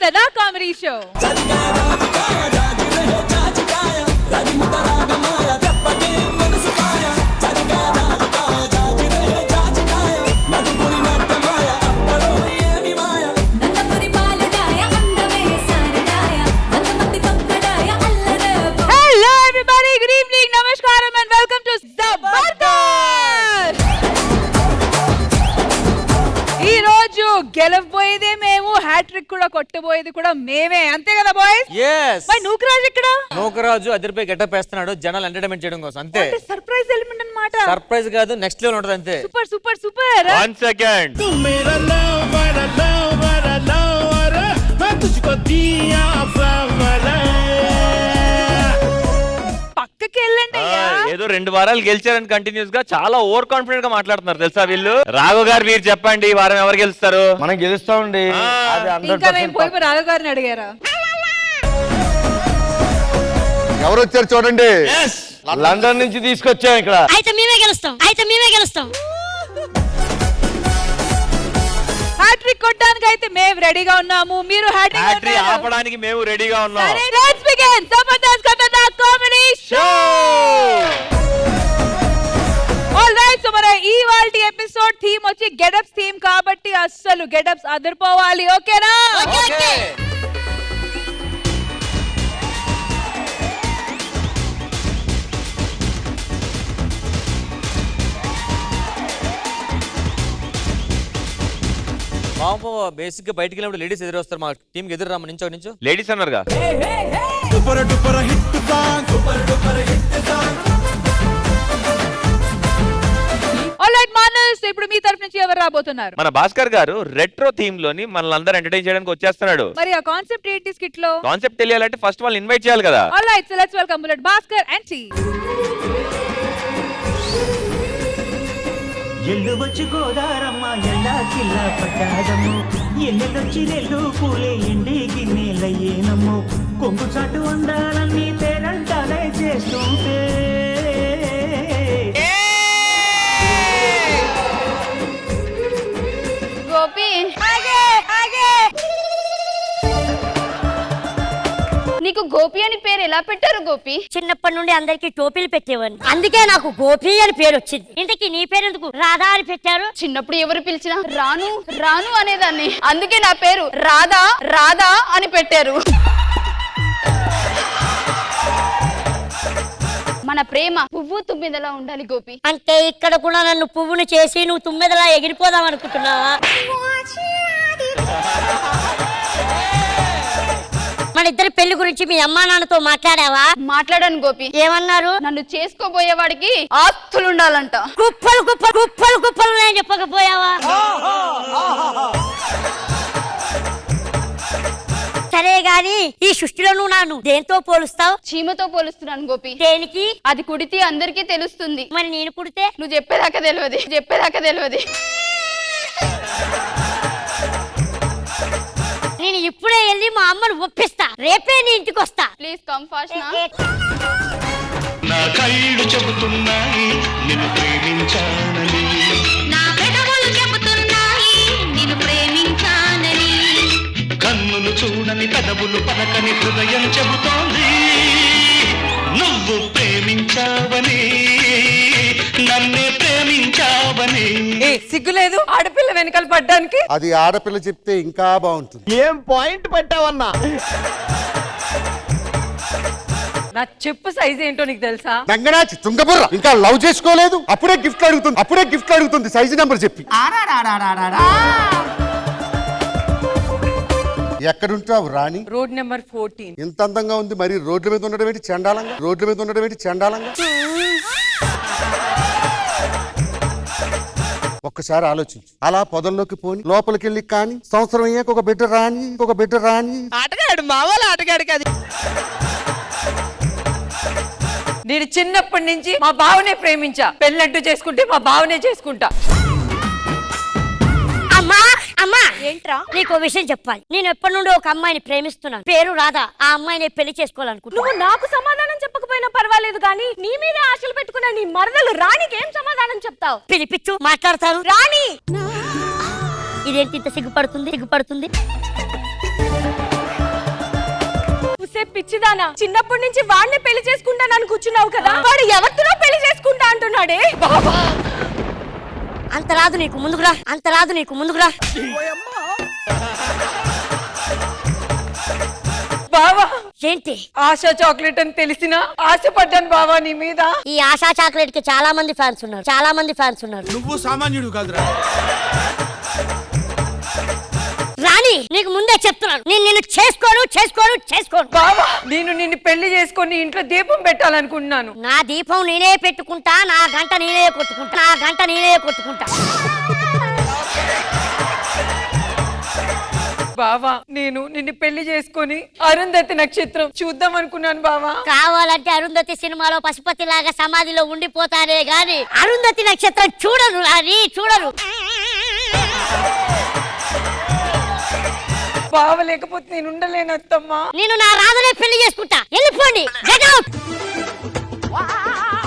Kata Comedy Show. Hello everybody, good evening, namaskaram and welcome to Zabardast. ఈ రోజు గెలవబోయేదే మేము, hat trick కూడా కొట్టబోయేది కూడా మేమే, అంతే కదా బాయ్స్? yes బై నూకరాజు ఇక్కడ నూకరాజు అదిరిపోయి గెటప్ వేస్తున్నాడు జనాలు ఎంటర్టైన్మెంట్ చేయడం కోసం అంతే. సర్ప్రైజ్ ఎలిమెంట్ అన్నమాట. సర్ప్రైజ్ కాదు, నెక్స్ట్ లెవెల్ ఉంటది అంతే. Super super super. 1 సెకండ్ పక్కకి వెళ్ళండి అయ్యా. ఏదో 2 వారాలు గెలిచారని కంటిన్యూస్ గా చాలా ఓవర్ కాన్ఫిడెంట్ గా మాట్లాడుతున్నారు తెలుసా వీళ్ళు. రాఘవ్ గారు మీరు చెప్పండి, ఈ వారం ఎవరు గెలుస్తారు? మనం గెలుస్తామండి. ఇంకా నేను పోయి రాఘవ్ గారిని అడిగారా? ఎవరు వచ్చారు చూడండి, లండన్ నుంచి తీసుకొచ్చాం ఇక్కడ. అయితే మేమే గెలుస్తాం. హ్యాట్రిక్ కొట్టడానికి అయితే మేము రెడీగా ఉన్నాము, మీరు హ్యాట్రిక్ ఆపడానికి మేము రెడీగా ఉన్నాం. సరే లెట్స్ బిగిన్ జబర్దస్త్ కథా కామెడీ షో. ఆల్రైట్, సో మన ఇవాల్టి ఎపిసోడ్ థీమ్ వచ్చి గెటప్స్ థీమ్ కాబట్టి అస్సలు గెటప్స్ అదిరిపోవాలి. ఓకేనా? ఓకే. మామూలు బేసిక్ గా బయటికి వెళ్ళినప్పుడు లేడీస్ ఎదురు వస్తారు, మా టీం కి ఎదురు రమ్మ నించో లేడీస్ అన్నారుగా. ఆల్రైట్ మానస్, ఇప్పుడు మీ తరఫు నుంచి ఎవరు రాబోతున్నారు? మన భాస్కర్ గారు రెట్రో థీమ్ లోని మనల్ని అందరూ ఎంటర్టైన్ చేయడానికి వచ్చేస్తున్నాడు. మరి ఆ కాన్సెప్ట్ ఏంటి స్కిట్ లో? కాన్సెప్ట్ తెలియాలంటే ఫస్ట్ వాళ్ళు ఇన్వైట్ చేయాలి కదా. Alright, so let's welcome bullet Bhaskar and team. ఎల్లు వచ్చి గోదారమ్మ ఎల్లా కిల్లా పట్టాదమ్ము ఎన్నెలొచ్చి నెల్లు పూలే ఎండి గిన్నెలయ్యేనమ్ము కొంగు చాటు అందాలన్నీ పేరంటాలే చేస్తుంటే గోపి నీకు గోపి అని పేరు ఎలా పెట్టారు గోపి? చిన్నప్పటి నుండి అందరికి టోపీలు పెట్టేవాడిని, అందుకే నాకు గోపి అని పేరు వచ్చింది. ఇంతకీ నీ పేరు ఎందుకు రాధా అని పెట్టారు? చిన్నప్పుడు ఎవరు పిలిచినా రాను రాను అనేదాన్ని, అందుకే నా పేరు రాధా రాధా అని పెట్టారు. మన ప్రేమ పువ్వు తుమ్మిదలా ఉండాలి గోపి. అంటే ఇక్కడ కూడా నన్ను పువ్వును చేసి నువ్వు తుమ్మెదలా ఎగిరిపోదాం అనుకుంటున్నావా? మన ఇద్దరి పెళ్లి గురించి మీ అమ్మా నాన్నతో మాట్లాడావా? మాట్లాడాను గోపి. ఏమన్నారు? నన్ను చేసుకోబోయే వాడికి ఆస్తులు ఉండాలంట. కుప్పలు కుప్పలు కుప్పలు కుప్పలు నేను చెప్పకపోయావా? సరే గాని ఈ సృష్టిలో నువ్వు నన్ను దేంతో పోలుస్తావు? చీమతో పోలుస్తున్నాను గోపి. దేనికి? అది కుడితే అందరికీ తెలుస్తుంది. మరి నేను కుడితే? నువ్వు చెప్పేదాకా తెలియదు. నేను ఇప్పుడే వెళ్ళి మా అమ్మను ఒప్పిస్తా, రేపే నీ ఇంటికి వస్తా. Please come fast. నా కళ్ళు చెబుతున్నాయి నిన్ను ప్రేమించానని, నా పెదవులు చెబుతున్నాయి నిన్ను ప్రేమించానని, కన్నులు చూడని పెదవులు పలకని హృదయం చెబుతోంది నువ్వు ప్రేమించావని, నన్నే ప్రేమించావని. సిగ్గులేదు ఆడపిల్ల వెనకాల పడ్డానికి? అది ఆడపిల్ల చెప్తే ఇంకా బాగుంటుంది. ఏం పాయింట్ పెట్టావన్నా? నా చెప్పు సైజ్ ఏంటో నీకు తెలుసా? దంగనాచి తుంగబుర్ర, ఇంకా లవ్ చేసుకోలేదు, అప్పుడే గిఫ్ట్ అడుగుతుంది సైజ్ నెంబర్ చెప్పి. ఎక్కడుంటావు రాణి? Road number 14. ఇంత అందంగా ఉంది, మరి రోడ్ల మీద ఉండడం ఏంటి చండాలంగా? ఒక్కసారి ఆలోచించు. అలా పొదల్లోకి పోని, లోపలికి వెళ్ళి కానీ సంవత్సరం అయ్యాక ఒక బిడ్డ రాని. ఆటగాడు మావాళ్ళ ఆటగాడు కాదు. నేను చిన్నప్పటి నుంచి మా బావనే ప్రేమించా, పెళ్ళంటూ చేసుకుంటే మా బావనే చేసుకుంటా. అమ్మా అమ్మా ఏంట్రా? నీకు విషయం చెప్పాలి. నేను ఎప్పటి నుండి ఒక అమ్మాయిని ప్రేమిస్తున్నాను, పేరు రాధా. ఆ అమ్మాయిని పెళ్లి చేసుకోవాలనుకుంటున్నా. నువ్వు నాకు సమాధానం చెప్పకపోయినా పర్వాలేదు కానీ నీ మీద ఆశలు పెట్టుకున్న నీ మరదలు రాణికి ఏం సమాధానం చెప్తావు? పిలిపిచ్చు, మాట్లాడతాను. రాణి! ఇదేంటి ఇంత సిగ్గుపడుతుంది? ఓసే పిచ్చిదానా, చిన్నప్పటి నుంచి వాడిని పెళ్లి చేసుకుంటానని కూర్చున్నావు కదా, వాడు ఎవరితో పెళ్లి చేసుకుంటా అంటున్నాడే. అంత రాదు నీకు ముందుకురా, అంత రాదు నీకు ముందుకురా. బావా ఏంటి ఆశా చాక్లెట్ అని తెలిసినా ఆశపడ్డాను బావా నీ మీద. ఈ ఆశా చాక్లెట్ కి చాలా మంది ఫ్యాన్స్ ఉన్నారు, చాలా మంది ఫ్యాన్స్ ఉన్నారు. నువ్వు సామాన్యుడు కాదురా. రాణి నీకు ముందే చెప్తున్నాను, నేను నిన్ను చేసుకోను. బావా నేను నిన్ను పెళ్లి చేసుకొని ఇంట్లో దీపం పెట్టాలనుకుంటున్నాను. నా దీపం నేనే పెట్టుకుంటా, నా గంట నేనే కొట్టుకుంటా. బావా నేను నిన్ను పెళ్లి చేసుకొని అరుంధతి నక్షత్రం చూద్దాం అనుకున్నాను బావా. కావాలంటే అరుంధతి సినిమాలో పశుపతి లాగా సమాధిలో ఉండిపోతారే గాని అరుంధతి నక్షత్రం చూడరు రాణి, చూడరు. బావ లేకపోతే నేను ఉండలేను అత్తమ్మా. నేను నా రాధనే పెళ్లి చేసుకుంటా, వెళ్ళిపోండి. Get out!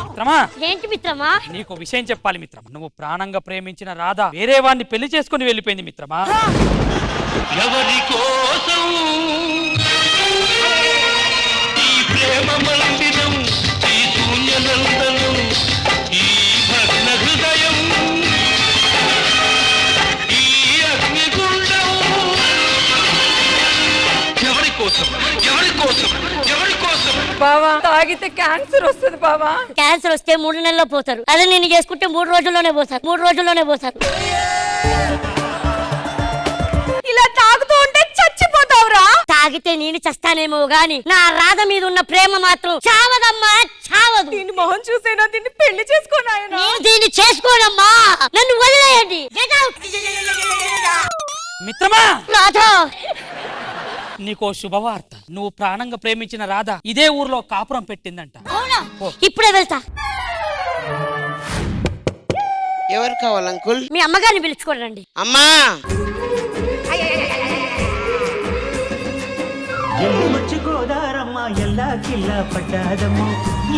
మిత్రమా, ఏంటి మిత్రమా? నీకు విషయం చెప్పాలి మిత్రమా. నువ్వు ప్రాణంగా ప్రేమించిన రాధ వేరే వాడిని పెళ్లి చేసుకుని వెళ్ళిపోయింది మిత్రమా. ఎవరి కోసం ఈ ప్రేమ మందిరం, ఈ శూన్యనందనం, ఈ భగ్న హృదయం, ఈ అగ్నిగుండం, ఎవరి కోసం? బావా తాగితే క్యాన్సర్ వస్తుంది బావా. క్యాన్సర్ వస్తే 3 నెలల్లో పోతారు, అదే నేను చేసుకుంటే 3 రోజుల్లోనే పోతారు. ఇలా తాగుతూ ఉంటే చచ్చిపోతావురా. తాగితే నేను చస్తానేమో గాని నా రాధ మీద ఉన్న ప్రేమ మాత్రం చావదమ్మా, చావదు. దీని మొహం చూసేనా దీన్ని పెళ్లి చేసుకోనాయనా? నేను దీన్ని చేసుకోనమ్మా, నన్ను వదిలేయండి. Get out! మిత్రమా, రాధా నీకో శుభవార్త. నువ్వు ప్రాణంగా ప్రేమించిన రాధ ఇదే ఊర్లో కాపురం పెట్టిందంట. అవునా? ఇప్పుడే వెళ్తా. ఎవరు కావాలి అంకుల్? మీ అమ్మగారిని పిలుచుకోరండి. అమ్మా ఎల్లుమొచ్చి గోదారమ్మ ఎల్లా కిల్లా పట్టాదమ్మో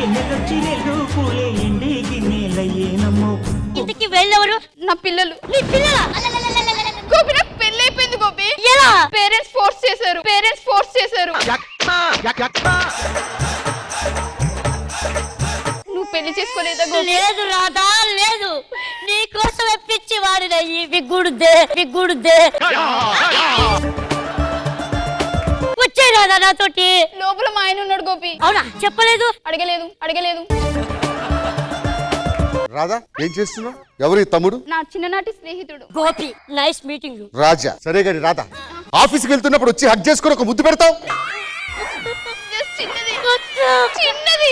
ఎన్నెలొచ్చి నెల్లు పూలే ఎండి గిన్నెలయ్యేనమ్మో. ఇంటికి వెళ్ళెవరు? నా పిల్లలు. నీ పిల్లలా? గోపి నాకు పెళ్లి అయిపోయింది గోపి. ఎలా? పేరెంట్స్ ఫోర్స్ చేశారు. నువ్వు పెళ్లి చేసుకోలేదా గోపి? లేదు రాధా, లేదు. నీ కోసం పిచ్చి వాడినయ్యి విగ్గుడుద్దే. వచ్చే రాధా నాతోటి. లోపల మా ఆయన ఉన్నాడు గోపి. అవునా? చెప్పలేదు. అడగలేదు. రాధా ఏం చేస్తున్నావు? ఎవరి తమ్ముడు? నా చిన్ననాటి స్నేహితుడు గోపి. Nice meeting. రాజా. సరే గాని రాధా, ఆఫీస్కి వెళ్తున్నప్పుడు వచ్చి హగ్ చేసుకుని ఒక ముద్దు పెడతావు. చిన్నది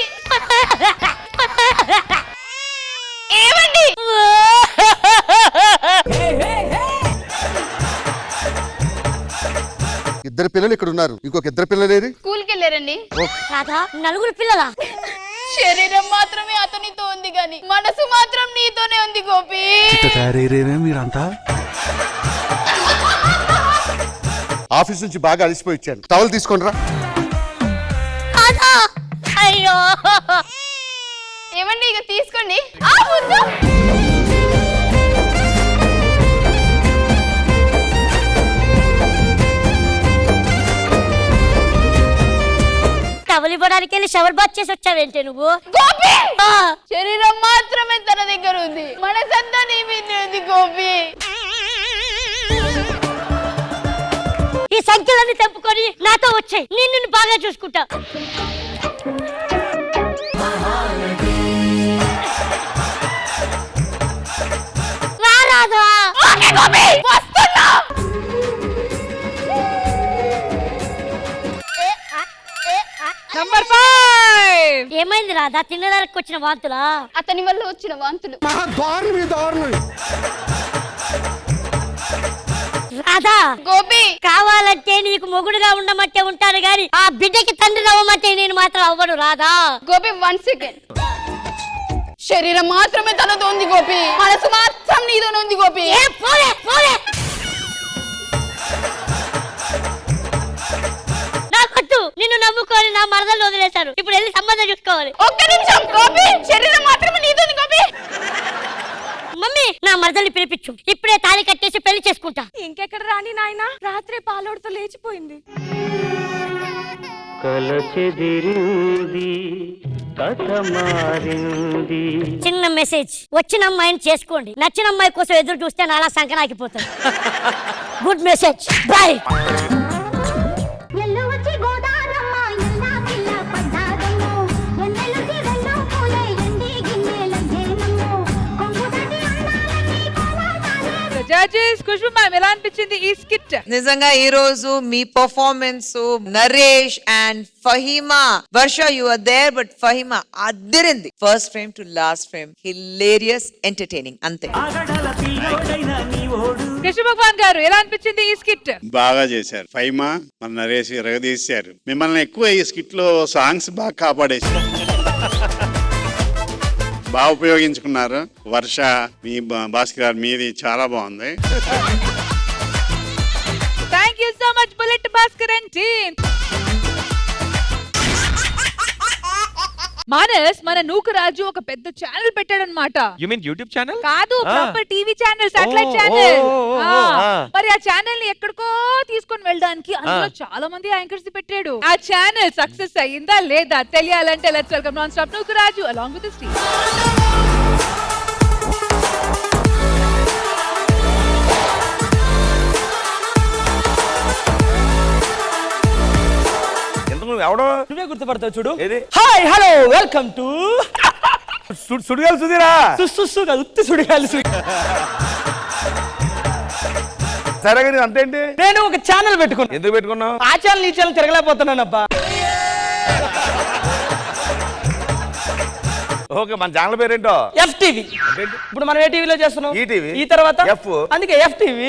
ఏమండి? ఇద్దరు పిల్లలు ఇక్కడ ఉన్నారు, ఇంకొక ఇద్దరు పిల్లలేరు. స్కూల్కి వెళ్ళారండి. రాధా నలుగురు పిల్లలా? శరీరం మాత్రమే అతనితో ఉంది గాని మనసు మాత్రం నీతోనే ఉంది గోపి. మీరంతా ఆఫీస్ నుంచి బాగా అలసిపోయి వచ్చాను, టవల్ తీసుకొని రా. అయ్యో ఏమండి ఇక తీసుకోండి. ఆ ముద్దు టవల్ ఇవ్వడానికి వెళ్ళి షవర్ బాత్ చేసి వచ్చావేంటే నువ్వు? గోపి శరీరం మాత్రమే తన దగ్గర ఉంది, మనసంతా నీ మీద ఉంది గోపి. ఈ సంఖ్యలన్నీ తెంపుకొని నాతో వచ్చాయి, నేను నిన్ను బాగా చూసుకుంటా. రాధా వస్తున్నా. నంబర్ 5. ఏమైంది రాధా? తిన్నదానికి వచ్చిన వాంతులా? అతని వల్ల వచ్చిన వాంతులు. రాధా గోపి కావాలంటే నీకు మొగుడుగా ఉండమంటే ఉంటాను గాని ఆ బిడ్డకి తండ్రి అవ్వమంటే నేను మాత్రం అవ్వను రాధా. గోపి 1 సెకండ్. శరీరం మాత్రమే తనతో ఉంది గోపి, మనసు మాత్రం నీతోనే ఉంది గోపి. నాకొద్దు, నిన్ను నమ్ముకొని నా మరదలు వదిలేశారు, ఇప్పుడు వెళ్ళి సంబంధం చూసుకోవాలి. ఒక్క నిమిషం గోపి, శరీరం మాత్రమే నీతో ఉంది గోపి. మమ్మీ నా మరదల్ని పిలిపించు, ఇప్పుడే తాళి కట్టేసి పెళ్లి చేసుకుంటా. ఇంకెక్కడ రాని నాయనా, రాత్రే పాలోడుతో లేచిపోయింది. చిన్న మెసేజ్, వచ్చిన అమ్మాయిని చేసుకోండి, నచ్చిన అమ్మాయి కోసం ఎదురు చూస్తే నాలా సంకనాకిపోతుంది. Good message, bye. Judges, Khushbu ma'am ఎలా అనిపించింది ఈ స్కిట్? నిజంగా ఈ రోజు మీ performance, Naresh and Fahima, Varsha you are there but Fahima అదిరింది. First frame to last frame hilarious, entertaining, అంతే. కృష్ణ భగవాన్ గారు ఎలా అనిపించింది ఈ స్కిట్? బాగా చేశారు. ఫైమా మన నరేష్ రగదీశారు. మిమ్మల్ని ఎక్కువ ఈ స్కిట్ లో సాంగ్స్ బాగా కాపాడేశారు. బాగా ఉపయోగించుకున్నారు. వర్ష, మీ భాస్కర్ గారు మీది చాలా బాగుంది. Thank you so much bullet Bhaskar and team. Manas, మన నూకరాజు ఒక పెద్ద ఛానల్ పెట్టాడన్నమాట. You mean YouTube channel? కాదు, proper TV channel, satellite channel. మరి ఆ ఛానల్ ని ఎక్కడికో తీసుకొని వెళ్ళడానికి అందులో చాలా మంది యాంకర్స్ పెట్టాడు. ఆ ఛానల్ సక్సెస్ అయ్యిందా లేదా తెలియాలంటే let's welcome non stop Nookaraju along with this team. ఎవడో నువ్వే గుర్తుపడతావు చూడు. ఏది? హాయ్ హలో వెల్కమ్ టు సుడిగాలి సుధీరా. ఉత్తి సుడిగాలి. సరే కానీ అంతేంటి? నేను ఒక ఛానల్ పెట్టుకున్నా. ఎందుకు పెట్టుకున్నావు? ఆ ఛానల్ ఈ ఛానల్ తిరగలేకపోతున్నానబ్బా. ఓకే, మన ఛానల్ పేరేంటో? FTV. ఇప్పుడు మనం ఏ టీవీలో చేస్తున్నాం? ఈటీవీ. ఈ తర్వాత F. అందుకే FTV.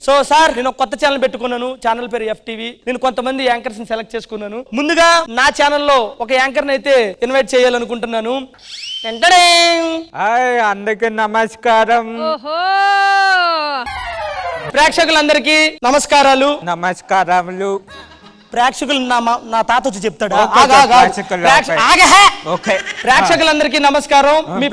సో సార్, నేను ఒక కొత్త ఛానల్ పెట్టుకున్నాను. ఛానల్ పేరు FTV. నేను కొంతమంది యాంకర్స్ ని సెలెక్ట్ చేసుకున్నాను. ముందుగా నా ఛానల్లో ఒక యాంకర్ అయితే ఇన్వైట్ చేయాలనుకుంటున్నాను. అందరికి నమస్కారం. ఓహో, ప్రేక్షకులందరికీ నమస్కారాలు. నమస్కారములు. ప్రేక్షకులు నా తాత వచ్చి చెప్తాడు. ఓకే, ప్రేక్షకులందరికీ నమస్కారం. మీ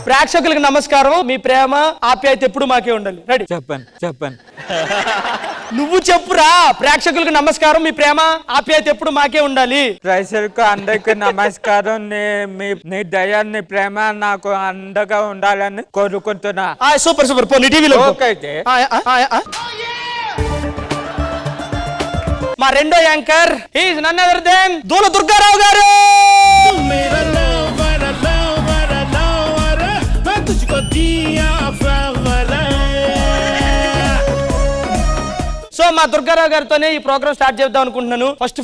ప్రేక్షకులకు నమస్కారం. మీ ప్రేమ ఆప్యాయత ఎప్పుడు మాకే ఉండాలి. రెడీ? చెప్పండి. నువ్వు చెప్పురా. ప్రేక్షకులకు నమస్కారం, మీ ప్రేమ ఆప్యాయత ఎప్పుడు మాకే ఉండాలి. ప్రేక్షకులకు అందరికి నమస్కారం. నీ దయ, నీ ప్రేమ నాకు అండగా ఉండాలని కోరుకుంటున్నా. సూపర్. పోనీ టీవీలో మా రెండో anchor is none other than Doola Durgarao గారు. సో మా దుర్గారావు గారితోనే ఈ ప్రోగ్రామ్ స్టార్ట్ చేద్దాం అనుకుంటున్నాను. ఫస్ట్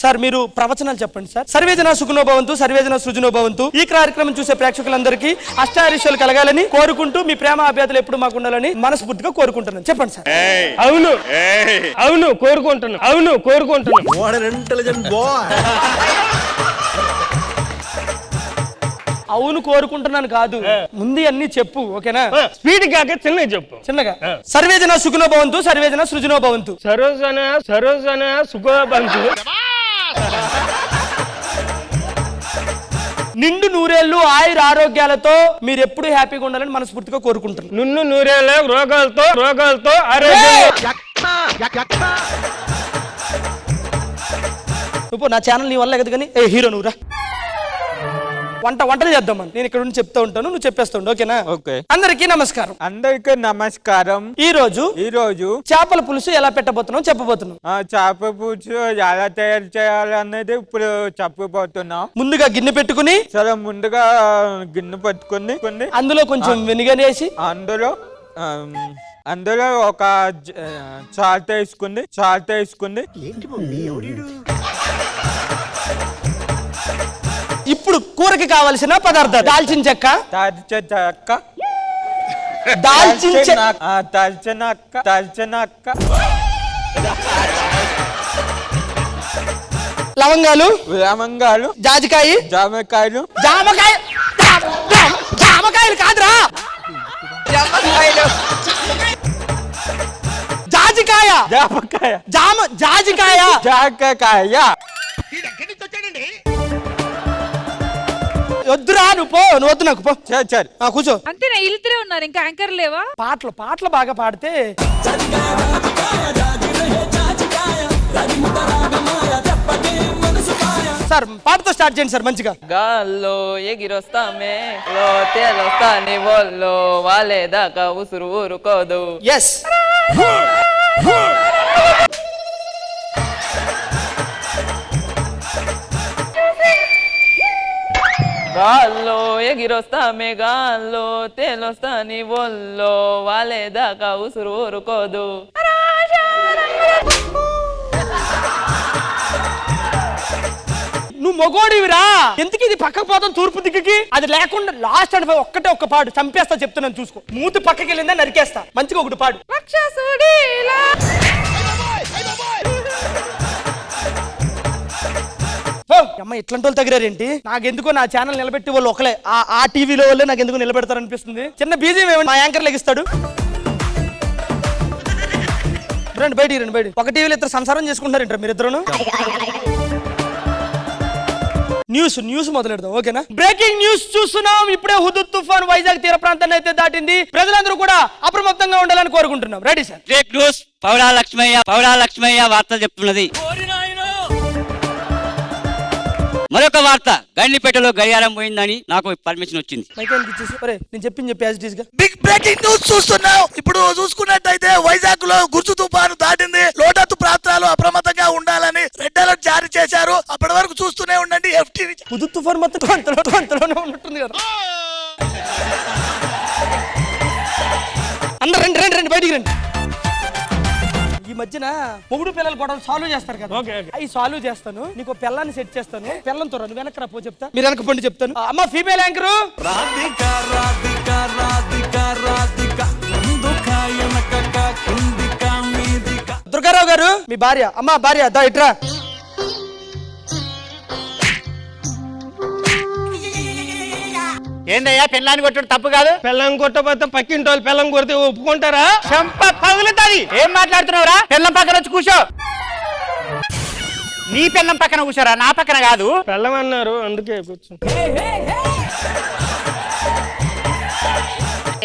సార్, మీరు ప్రవచనాలు చెప్పండి సార్. సర్వేజన సుఖనో భవంతు, సర్వేజన సృజనో భవంతు. ఈ కార్యక్రమం చూసే ప్రేక్షకులందరికీ అష్టారీశ్వరులు కలగాలని కోరుకుంటూ, మీ ప్రేమ ఆప్యాయతలు ఎప్పుడు మాకు ఉండాలని మనస్ఫూర్తిగా కోరుకుంటున్నాను. చెప్పండి సార్. అవును కోరుకుంటున్నాను. అవును కోరుకుంటున్నాను కాదు, ముందు అన్ని చెప్పు. ఓకేనా? స్పీడ్ కాక చిన్నగా. సర్వేజన సుఖనో భవంతు, సర్వేజన సృజనో భవంతు. సరోజన సుఖబంతు. నిండు నూరేళ్లు ఆయుర ఆరోగ్యాలతో మీరు ఎప్పుడు హ్యాపీగా ఉండాలని మనస్ఫూర్తిగా కోరుకుంటున్నాను. నిన్ను నూరేళ్ళ రోగాలతో నువ్వు నా ఛానల్ నీ వల్ల కదా, కానీ హీరో నువ్వురా. వంటలు చేద్దామని నేను ఇక్కడ ఉండి చెప్తా ఉంటాను, నువ్వు చెప్పేస్తుండు. ఓకేనా? ఓకే. అందరికీ నమస్కారం. అందరికి నమస్కారం. ఈ రోజు చేపల పులుసు ఎలా పెట్టబోతున్నావు చెప్పబోతున్నాం. చేపల పులుసు ఎలా తయారు చేయాలనేది ఇప్పుడు చెప్పబోతున్నాం. ముందుగా గిన్నె పెట్టుకుని, సరే ముందుగా గిన్నె పట్టుకుని అందులో కొంచెం వెనిగర్ వేసి, అందులో ఒక చాట్ వేసుకుంది. ఇప్పుడు కూరకి కావలసిన పదార్థాలు: దాల్చిన చెక్క, లవంగాలు, జామకాయలు కాదురా, జాజికాయ జాపకాయ జాజికాయ జాకకాయ వద్దురా నువ్వు పో, నువ్వు వద్దు నాకు పో. సరే కూర్చో. అంతేనా ఇల్లుతురే ఉన్నారు ఇంకా యాంకర్ లేవా? పాటలు బాగా పాడితే సార్ పాటతో స్టార్ట్ చేయండి సార్ మంచిగా. గాల్లో ఎగిరొస్తామే లో తేలొస్తా నీ వల్లో వాలేదాకా ఉసురు ఊరుకోదు. ఎస్ గాల్లో ఎగిరొస్తామే గాల్లో తేలొస్తా నీ వల్లో వాలేదాకా ఉసురు ఊరుకోదు. నువ్వు మొగోడివిరా, ఎందుకు ఇది పక్కకు పోతాం తూర్పు దిక్కుకి? అది లేకుండా లాస్ట్ అండ్ ఒక్కటే ఒక్క పాడు, చంపేస్తా చెప్తున్నాను చూసుకో. మూతి పక్కకి వెళ్ళిందా నరికేస్తా, మంచిగా ఒకటి పాడు. అమ్మ ఇట్లాంటి వాళ్ళు తగిరారేంటి? నాకెందుకో నా ఛానల్ నిలబెట్టి వాళ్ళు ఒకలే ఆ టీవీలో వాళ్ళే నాకు ఎందుకు నిలబెడతారు అనిపిస్తుంది. చిన్న బీజం ఏమండి మా యాంకర్ లెగిస్తాడు. రండి బయటికి. ఒక టీవీలో ఇద్దరు సంసారం చేసుకుంటారంటారు మీరిద్దరు. న్యూస్ మొదలెడదాం ఓకేనా? బ్రేకింగ్ న్యూస్ చూస్తున్నాం. ఇప్పుడే హుదూద్ తుఫాన్ వైజాగ్ తీర ప్రాంతాన్ని అయితే దాటింది. ప్రజలందరూ కూడా అప్రమత్తంగా ఉండాలని కోరుకుంటున్నాం. Ready sir? Break news. పౌడా లక్ష్మయ్య వార్త చెప్తున్నది. మరొక వార్త, గండిపేటలో గడియారం పోయిందని నాకు పర్మిషన్ వచ్చింది. నేను చెప్పింది చెప్పి యాజ్ ఇట్ ఈస్ గా. బిగ్ బ్రేకింగ్ న్యూస్ చూస్తున్నాం. ఇప్పుడు చూసుకున్నట్టయితే వైజాగ్ లో గుర్తు తుఫాను దాటింది. లోతట్టు ప్రాంతాలు అప్రమత్తంగా ఉండాలని రెడ్ అలర్ట్ జారీ చేశారు. అప్పటి వరకు చూస్తూనే ఉండండి FTV. హుదూద్ తుఫాన్ మొత్తం అంతలోనే ఉన్నట్టుంది కదా. అందరు రండి బయటికి రండి. ఈ మధ్యన మొగుడు పిల్లలు గొడవలు సాల్వ్ చేస్తారు కదా, అవి సాల్వ్ చేస్తాను. నీకు పిల్లాన్ని సెట్ చేస్తాను. పిల్లంతో నువ్వు వెనక్కి రాపో చెప్తా, మీరు వెనక పండి చెప్తాను. అమ్మ ఫీమేల్ యాంకరు దుర్గారావు గారు మీ భార్య. అమ్మ భార్య దా ఇట్రా. ఏందయ్యా పిల్లాన్ని కొట్టడం తప్పు కాదు. పిల్లం కొట్టబోతే పక్కింటి వాళ్ళు పిల్లం కొడితే ఒప్పుకుంటారా? చెంప పగులుతుంది. ఏం మాట్లాడుతున్నావురా? పిల్లం పక్కన వచ్చి కూర్చో. నీ పిల్లం పక్కన కూర్చోరా, నా పక్కన కాదు. పిల్లం అన్నారు అందుకే కూర్చో.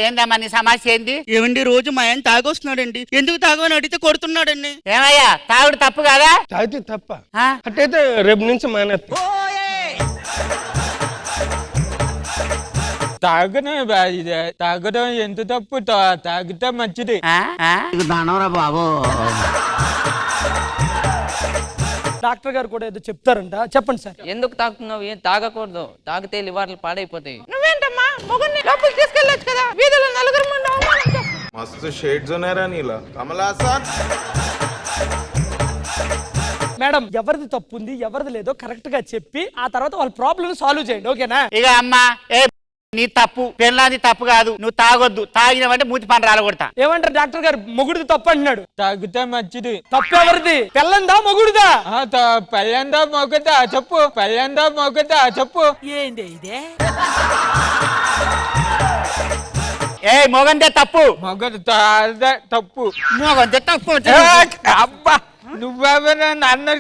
ఏందమ్మా నీ సమస్య ఏంది? ఏమండి రోజు మా ఆయన తాగొస్తున్నాడండి, ఎందుకు తాగని అడిగితే కొడుతున్నాడండి. ఏమయ్యా తాగుడు తప్పు కాదా? తాగితే తప్ప, అట్టయితే రేపు నుంచి మానేస్తా. తాగడం ఎంత తప్పు, తాగితే మంచిది. బాబు డాక్టర్ గారు కూడా ఏదో చెప్తారంట, చెప్పండి సార్. ఎందుకు తాగుతున్నావు? ఏం తాగకూడదు, తాగితే లివర్లు పాడైపోతాయి. నువ్వేంటమ్మా మొగుడిని లోపలికి తీసుకెళ్ళొచ్చు కదా, వీధిలో నలుగురు ముందు అవమానం. మస్తు షేడ్స్ ఉన్నారా నీలా కమలాసన్. మేడం ఎవరిది తప్పు ఉంది ఎవరిది లేదో కరెక్ట్ గా చెప్పి ఆ తర్వాత వాళ్ళ ప్రాబ్లమ్ సాల్వ్ చేయండి ఓకేనా? ఇక అమ్మా నీ తప్పు, పిల్లాది తప్పు కాదు. నువ్వు తాగొద్దు, తాగినవంటే మూతి పని రాలగొడతా. ఏమంటారు డాక్టర్ గారు? మొగుడిది తప్పు అంటున్నాడు. తాగితే మంచిది. తప్పు ఎవరిది? పిల్లందా మొగుడుదా? పెళ్ళందా మొగదా చెప్పు, పెళ్ళందా మొగదా చెప్పు. ఏంది ఇదే? మొగందే తప్పు. మొగదు తప్పు. మొగందే తప్పు. అబ్బా నువ్వెవరు నన్ను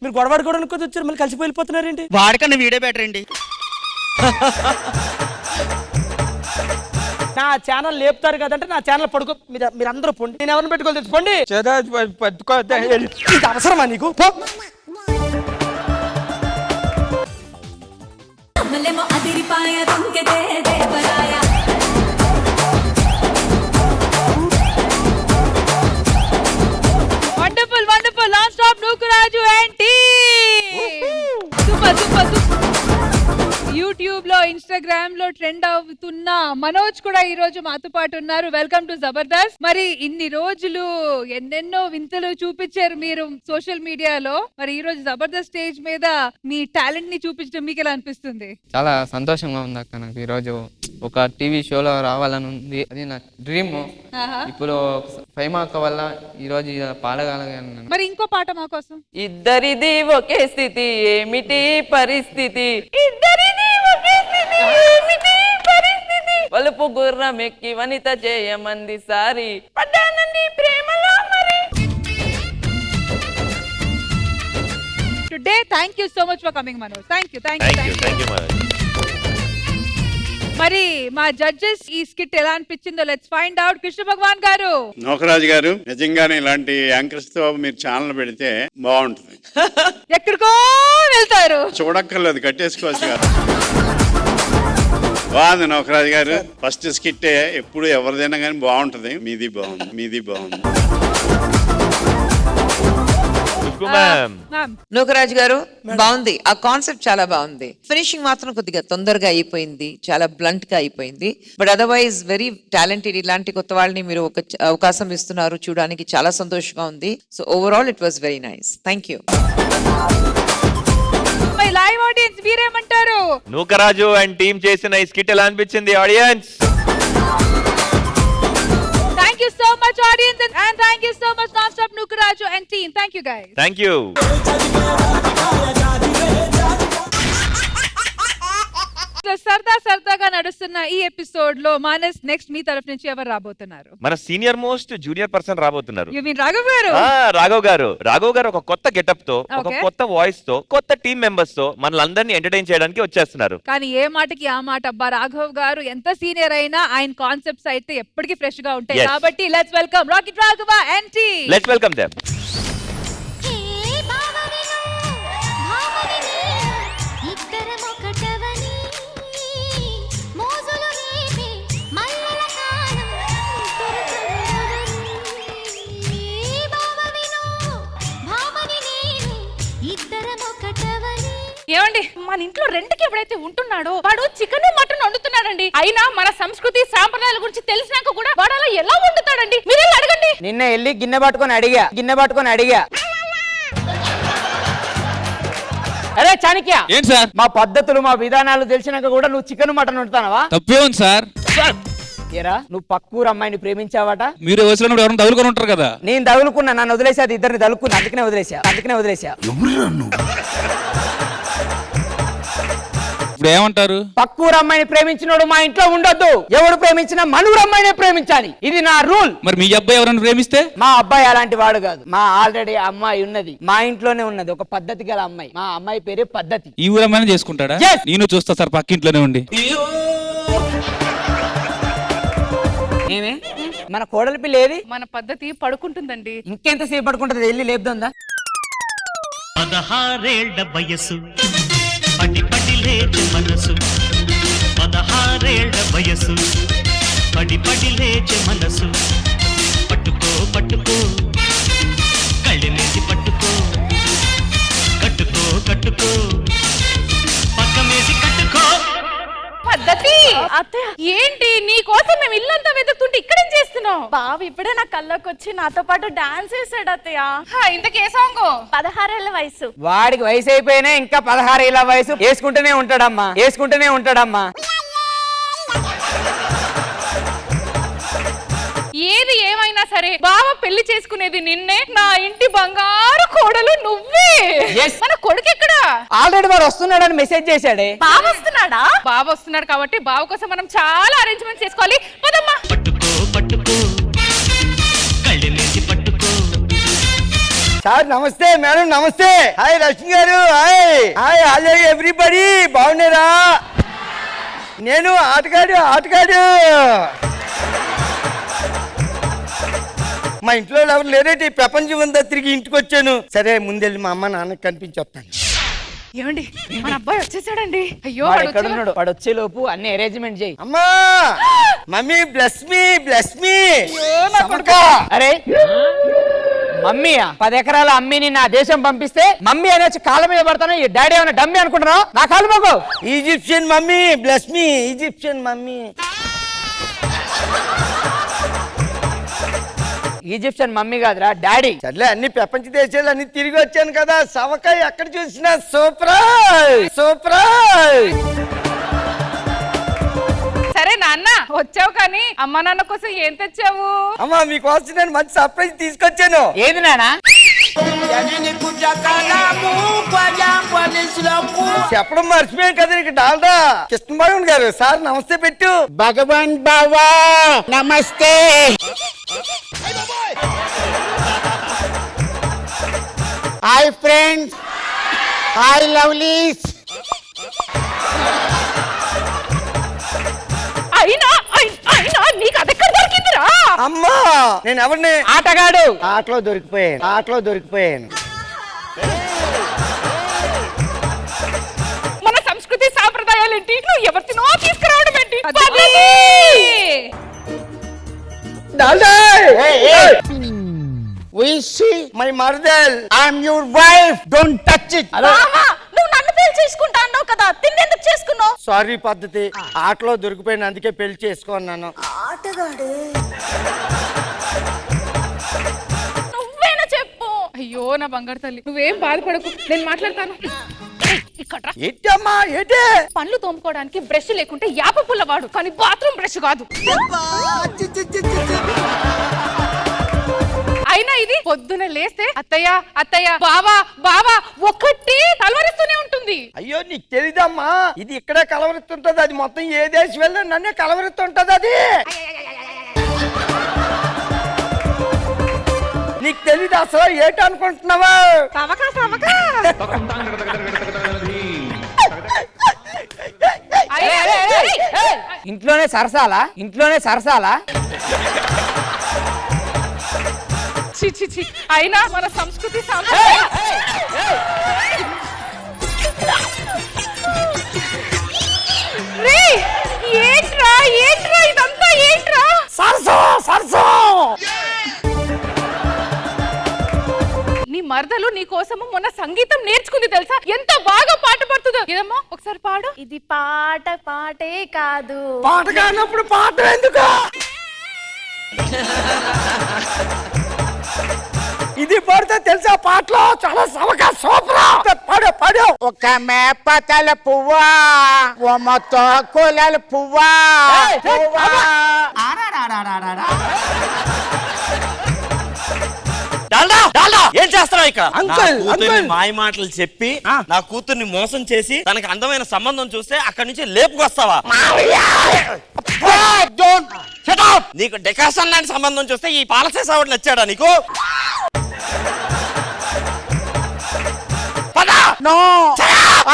మీరు గొడవడుకోవడానికి వచ్చారు, మళ్ళీ కలిసి వెళ్ళిపోతున్నారేంటి? వాడికన్నా వీడే బెటర్ అండి. నా ఛానల్ లేపుతారు కదంటే నా ఛానల్ పడుకో. మీరు అందరూ పొండి, నేను ఎవరిని పెట్టుకోవాలి తెచ్చుకోండి. ఇది అవసరమా నీకు? Wonderful non stop Nookaraju and super. YouTube లో ఇన్స్టాగ్రామ్ లో ట్రెండ్ అవుతున్న మనోజ్ కూడా ఈ రోజు మాతో పాటు ఉన్నారు. Welcome to Jabardasth. మరి ఇన్ని రోజులు ఎన్నెన్నో వింతలు చూపించారు మీరు సోషల్ మీడియాలో, మరి ఈ రోజు జబర్దస్త్ స్టేజ్ మీద మీ టాలెంట్ ని చూపించడం మీకు ఎలా అనిపిస్తుంది? చాలా సంతోషంగా ఉంది అక్క. నాకు ఈ రోజు ఒక టీవీ షోలో రావాలని ఉంది, అది నా డ్రీమ్. ఇప్పుడు ఫైమా అక్క వల్ల ఈ రోజు పాడగలిగాను. మరి ఇంకో పాట మా కోసం. ఇద్దరిది ఒకే స్థితి ఏమిటి పరిస్థితి, వలుపు గుర్రం ఎక్కి వనిత చేయమంది సారి పడ్డానండి ప్రేమలో మరి. Today thank you so much for coming Manoj. Thank you. మరి మా జడ్జెస్ ఈ స్కిట్ ఎలా అనిపించిందో లెట్స్ ఫైండ్ అవుట్. కృష్ణ భగవాన్ గారు, నోకరాజు గారు, నిజంగానే ఇలాంటి యాంకర్స్ తో మీరు ఛానల్ పెడితే బాగుంటుంది. ఎక్కడికో వెళ్తారు, చూడక్కర్లేదు, కట్టేసుకోవచ్చు కదా. బాగుంది నోకరాజు గారు. ఫస్ట్ స్కిట్ ఎప్పుడు ఎవరిదైనా కానీ బాగుంటది. మీది బాగుంది. నూకరాజు గారు బాగుంది, ఆ కాన్సెప్ట్ చాలా బాగుంది. ఫినిషింగ్ మాత్రం కొద్దిగా తొందరగా అయిపోయింది, చాలా బ్లంట్ గా అయిపోయింది. But otherwise very talented. ఇలాంటి కొత్త వాళ్ళని మీరు ఒక అవకాశం ఇస్తున్నారు, చూడడానికి చాలా సంతోషంగా ఉంది. So overall it was very nice. Thank you. Live audience మీరేమంటారు? నూకరాజు అండ్ టీమ్ చేసిన ఈ స్కిట్ ఎలా అనిపించింది audience? Thank you so much audience and thank you so much Non-Stop Nukaraju and team. Thank you guys. Thank you. సరదాగా నడుస్తున్న ఈ episode లో Manas next మీ తరఫు నుంచి ఎవరు రాబోతున్నారు? మన సీనియర్ మోస్ట్ జూనియర్ పర్సన్ రాబోతున్నారు. You mean రాఘవ్ గారు? రాఘవ్ గారు ఒక కొత్త గెటప్ తో, ఒక Okay. కొత్త వాయిస్ తో, కొత్త టీమ్ మెంబర్స్ తో మనల్ని ఎంటర్టైన్ చేయడానికి వచ్చేస్తున్నారు. కానీ ఏ మాటకి ఆ మాట అబ్బా. రాఘవ్ గారు ఎంత సీనియర్ అయినా ఆయన కాన్సెప్ట్స్ అయితే ఎప్పటికీ ఫ్రెష్ గా ఉంటాయి. Yes. కాబట్టి let's welcome rocket Raghava and team. Let's welcome them. ఏమండి, మన ఇంట్లో రెంట్కి ఎప్పుడైతే ఉంటున్నాడో వాడు చికెన్ మటన్ వండుతున్నాడండి. అయినా మన సంస్కృతి సాంప్రదాయాల గురించి తెలిసినాక కూడా వాడు అలా ఎలా వండుతాడండి? మీరే అడగండి. నిన్న వెళ్ళి గిన్నె పట్టుకొని అడిగా అరే చాణక్య, ఏంటి సార్? మా పద్ధతులు మా విధానాలు తెలిసినాక కూడా నువ్వు చికెన్ మటన్ వండుతానవా? తప్పే ఉంది సార్. ఏరా, నువ్వు పక్కూరు అమ్మాయిని ప్రేమించావట. మీరు వయసులో ఎవరైనా తగులుకొని ఉంటారు కదా. నేను తగులుకున్నా, నన్ను వదిలేసా, అది ఇద్దరిని తగులుకున్నా, అందుకనే వదిలేసా. ఇప్పుడు ఏమంటారు? పక్కూరు అమ్మాయిని ప్రేమించినోడు మా ఇంట్లో ఉండొద్దు. ఎవడు ప్రేమించినా మనూరు అమ్మాయినే ప్రేమించాలి. ఇది నా రూల్. మరి మీ అబ్బాయి ఎవరైనా ప్రేమిస్తే? మా అబ్బాయి అలాంటి వాడు కాదు. మా ఆల్రెడీ అమ్మాయి ఉన్నది, మా ఇంట్లోనే ఉన్నది, ఒక పద్ధతి గల అమ్మాయి. మా అమ్మాయి పేరే పద్ధతి. ఈ ఊరు అమ్మాయిని చేసుకుంటాడా? నేను చూస్తా సార్, పక్కింట్లోనే ఉండి. ఏమే, మన కోడలి పిల్ల ఏది? మన పద్ధతి పడుకుంటుందండి. ఇంకెంతసేపు పడుకుంటది? వెళ్ళి లేపుదా? 16 ఏళ్ల వయసు, పడి పడి లేచే మనసు. 16 ఏళ్ల వయసు, పడి పడి లేచే మనసు. పట్టుకో పట్టుకో, కళ్ళెనేసి పట్టుకో, కట్టుకో పక్కమేసి కట్టుకో. పద్ధతి అత్తయ్య, ఏంటి నీ కోసం మేము ఇల్లంతా వెతుకుతుంటే ఇక్కడేం చేస్తున్నావు? బావ ఇప్పుడే నా కళ్ళకి వచ్చి నాతో పాటు డాన్స్ చేసాడు అత్తయ్య. ఇంతకే సాంగ్? 16 ఏళ్ల వయసు. వాడికి వయసు అయిపోయినా ఇంకా 16 ఏళ్ల వయసు వేసుకుంటూనే ఉంటాడమ్మా. ఏది ఏమైనా సరే బావ పెళ్లి చేసుకునేది నిన్నే. నా ఇంటి బంగారు కోడలు నువ్వే. మన కొడుకు ఎక్కడా? ఆల్రెడీ వాడు వస్తున్నాడని మెసేజ్ చేశాడే. బావ వస్తున్నాడా? బావ వస్తున్నాడు కాబట్టి బావ కోసం మనం చాలా అరేంజ్మెంట్స్ చేసుకోవాలి. పదమ్మా. పట్టుకో కళ్ళెనేసి పట్టుకో. సార్ నమస్తే, మేడం నమస్తే. హాయ్ రష్మి గారు. Hi hello everybody. బాగున్నారా? నేను ఆటగాడు. మా ఇంట్లో ఎవరు లేరేటి, ప్రపంచం అంతా తిరిగి ఇంటికి వచ్చాను. సరే ముందెళ్ళి మా అమ్మ నాన్నకి కనిపించి వస్తాను. ఏమండి, మన అబ్బాయి వచ్చేసాడండి. అయ్యో, వాడు ఎక్కడ ఉన్నాడు? వాడు వచ్చే లోపు అన్ని అరేంజ్మెంట్ చేయి. అమ్మా, మమ్మీ బ్లెస్ మీ. అరే మమ్మీయా? 10 ఎకరాల అమ్మిని నా దేశం పంపిస్తే మమ్మీ అని వచ్చి కాళ్ళ మీద పడతాను. ఈ డాడీ ఏమైనా డమ్మి అనుకుంటున్నావు? నా కాలు మొక్కు. Egyptian mummy bless me. Egyptian mummy కాదురా, డాడీ. సర్లే, అన్ని ప్రపంచ దేశాలు అన్ని తిరిగి వచ్చాను కదా, సవకాయ ఎక్కడ చూసినా సూపర్. సరే నాన్న, వచ్చావు కానీ అమ్మ నాన్న కోసం ఏం తెచ్చావు? అమ్మా మీకోసం నేను మంచి సర్ప్రైజ్ తీసుకొచ్చాను. ఏది నాన్న? చెప్పడం మర్చిపోయాం కదా నీకు డాల్డా. కృష్ణ భగవాన్ గారు సార్ నమస్తే పెట్టు. భగవాన్ బావా నమస్తే. Hi friends, hi lovelies. అయినా నీకు అదెక్కడ దొరికిందిరా? అమ్మా నేను ఎవరిని? ఆటగాడు. ఆటలో దొరికిపోయాను. మన సంస్కృతి సాంప్రదాయాలేంటి? నువ్వు ఎవరినో తీసుకురావడం ఏంటి? డాల్డా We see మై మర్దల్. I'm your wife. Don't touch it. మామా, నువ్వు నన్ను పెళ్లి చేసుకుంటా అన్నావు కదా, తిండి ఎందుకు చేసుకున్నావు? సారీ పద్ధతి. ఆటలో దొరికిపోయాను అందుకే పెళ్లి చేసుకున్నాను. ఆటగాడు నువ్వేనా చెప్పు. అయ్యో నా బంగారు తల్లి, నువ్వేం బాధపడకు, నేను మాట్లాడతాను. ఏంటమ్మా ఏంటి? పళ్ళు తోముకోవడానికి బ్రష్ లేకుంటే యాప పుల్ల వాడు, కానీ బాత్రూమ్ బ్రష్ కాదు. అయినా ఇది పొద్దున లేస్తే అత్తయ్య అత్తయ్య బావా బావా ఒకటి కలవరిస్తూనే ఉంటుంది. అయ్యో నీకు తెలీదమ్మా, ఇది ఇక్కడే కలవరిస్తుంటది. అది మొత్తం ఏ దేశం వెళ్ళినా నన్నే కలవరిస్తుంటది అది. నీకు తెలీదు అసలు ఏంటనుకుంటున్నావా? ఇంట్లోనే సరసాలా చి చి చి. అయినా మన సంస్కృతి ఏంట్రా ఇదంతా ఏంట్రా? నీ మరదలు నీ కోసము మొన్న సంగీతం నేర్చుకుంది తెలుసా? ఎంత బాగా పాట పడుతుందో. ఏదమ్మా ఒకసారి పాడు. ఇది పాటే కాదు. పాట కానప్పుడు పాట ఎందుకు? ఇది పడితే తెలుసా పాటలో చాలా సవకా సూపర్. పాడు. ఒక మేపతల పువ్వా, ఒమతో కులల పువ్వా. ఏం చేస్తున్నావు ఇక్కడ? కూతుర్ని మాయ మాటలు చెప్పి నా కూతుర్ని మోసం చేసి తనకి అందమైన సంబంధం చూస్తే అక్కడి నుంచి లేపుకొస్తావా? నీకు డెకాషన్ లాంటి సంబంధం చూస్తే ఈ పాలసేసావుడు నచ్చాడా నీకు? No,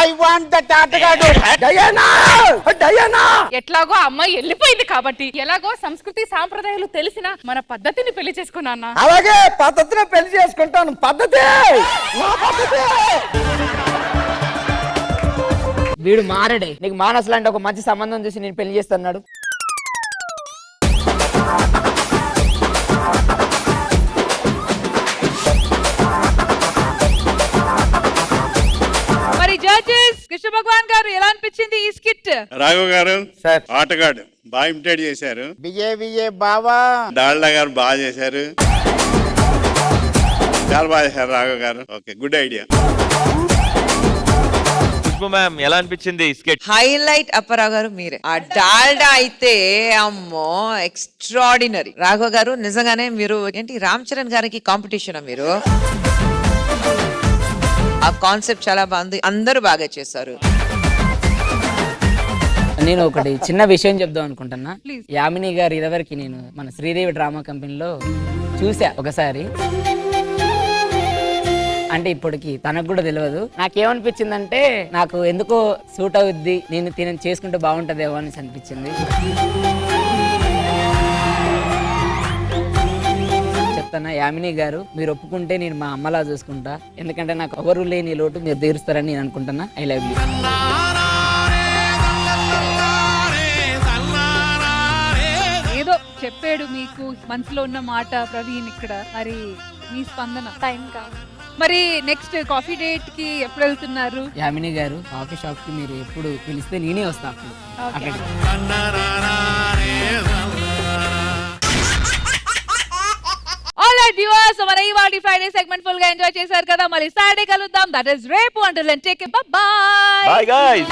I want that ఆటగాడు. ఎట్లాగో అమ్మాయి వెళ్ళిపోయింది కాబట్టి ఎలాగో సంస్కృతి సాంప్రదాయాలు తెలిసిన మన పద్ధతిని పెళ్లి చేసుకున్నా. అలాగే పద్ధతిని పెళ్లి చేసుకుంటాను. పద్ధతి వీడు మారడే. నీకు మానస్ లాంటి ఒక మంచి సంబంధం చూసి నేను పెళ్లి చేస్తున్నాడు. కృష్ణ భగవాన్ గారు ఎలా అనిపించింది ఈ స్కిట్? రాఘవ్ గారు ఆటగాడు బాగా ఇమిటేట్ చేశారు. బిఏ బావా. డాల్డా గారు బాగా చేశారు. చాలా బాగా చేశారు రాఘవ్ గారు. Okay, good idea. మ్యామ్ ఎలా అనిపించింది స్కెచ్? హైలైట్ అప్పరావు గారు మీరే. ఆ డాల్డా అయితే అమ్మో ఎక్స్ట్రాడినరీ. రాఘవ్ గారు నిజంగానే మీరు ఏంటి రామ్ చరణ్ గారికి కాంపిటీషన్ మీరు. ఆ కాన్సెప్ట్ చాలా బాగుంది, అందరూ బాగా చేశారు. నేను ఒకటి చిన్న విషయం చెప్దాం అనుకుంటున్నా. యామిని గారు ఇదివరకు నేను మన శ్రీదేవి డ్రామా కంపెనీలో చూసా ఒకసారి. అంటే ఇప్పటికి తనకు కూడా తెలియదు. నాకేమనిపించిందంటే నాకు ఎందుకో సూట్ అవుద్ది, నేను తినని చేసుకుంటే బాగుంటదేమో అని అనిపించింది. చెప్తానా యామిని గారు, మీరు ఒప్పుకుంటే నేను మా అమ్మలా చూసుకుంటా. ఎందుకంటే నాకు ఎవరు లేని లోటు మీరు తీరుస్తారని నేను అనుకుంటున్నా. I love you. ఏదో చెప్పాడు మీకు మనసులో ఉన్న మాట ప్రవీణ్ ఇక్కడ. మరి మీ స్పందన? టైం కాదు. మరి నెక్స్ట్ కాఫీ డేట్ కి ఎప్పుడు వెళ్తున్నారు? యామిని గారు కాఫీ షాప్ కి మీరు ఎప్పుడు పిలిస్తే నేనే వస్తా అప్పుడు. అక్కడికి ఆల్రైట్ వ్యూవర్స్, మన ఇవాల్టి ఫ్రైడే సెగ్మెంట్ ఫుల్ గా ఎంజాయ్ చేశారు కదా. మళ్ళీ సాటర్డే కలుద్దాం. దట్ ఇస్ రేపు. Until then take care. Bye bye. Bye guys.